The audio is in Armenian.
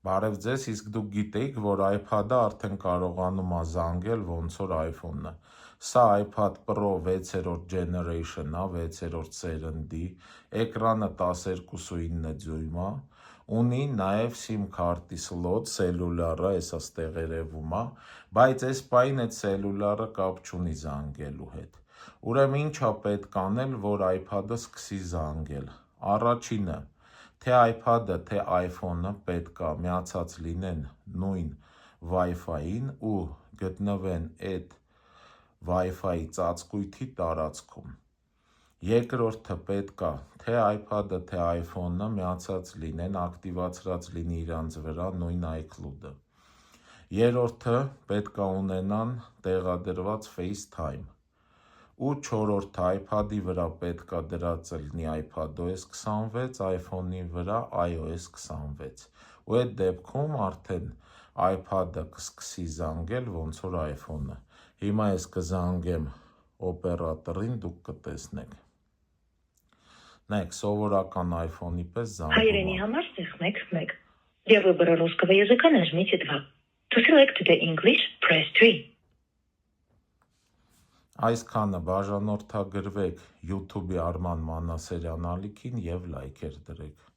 Բարև ձեզ, իսկ դուք գիտեիք, որ iPad-ը արդեն կարողանում է զանգել ոնց որ iPhone-ը։ Սա iPad Pro 6-րդ generation-ն է, 6-րդ սերնդի, էկրանը 12.9 դյույմ է, ունի նաև SIM քարտի slot, սելուլարը, էսա ստեղ երևում է, բայց այս պահին այդ սելուլարը կապ չունի զանգելու հետ։ Ուրեմն ինչ է պետք անել, որ iPad-ը սկսի զանգել։ Առաջինը, թե iPad-ը, թե iPhone-ը պետք է միացած լինեն նույն Wi-Fi-ին ու գտնվեն այդ Wi-Fi ծածկույթի տարածքում։ Երկրորդը պետք է, թե iPad-ը, թե iPhone-ը միացած լինեն, ակտիվացրած լինի իրանց վրա նույն iCloud-ը։ Երրորդը պետք է ունենան տեղադրված FaceTime։ Ու չորրորդը iPad-ի վրա պետք է դրած լինի iPadOS 26, iPhone-ի վրա iOS 26։ Ու այդ դեպքում արդեն iPad-ը կսկսի զանգել ոնց որ iPhone-ը։ Հիմա ես կզանգեմ օպերատորին, դուք կտեսնեք։ Նայեք, սովորական iPhone-ի պես զանգում է։ Հայերենի համար սեղմեք 1։ Для выбора русского языка нажмите 2. To select the English, press 3. Այսքանը բաժանորդագրվեք YouTube-ի Արման Մանասարյան ալիքին և լայքեր դրեք։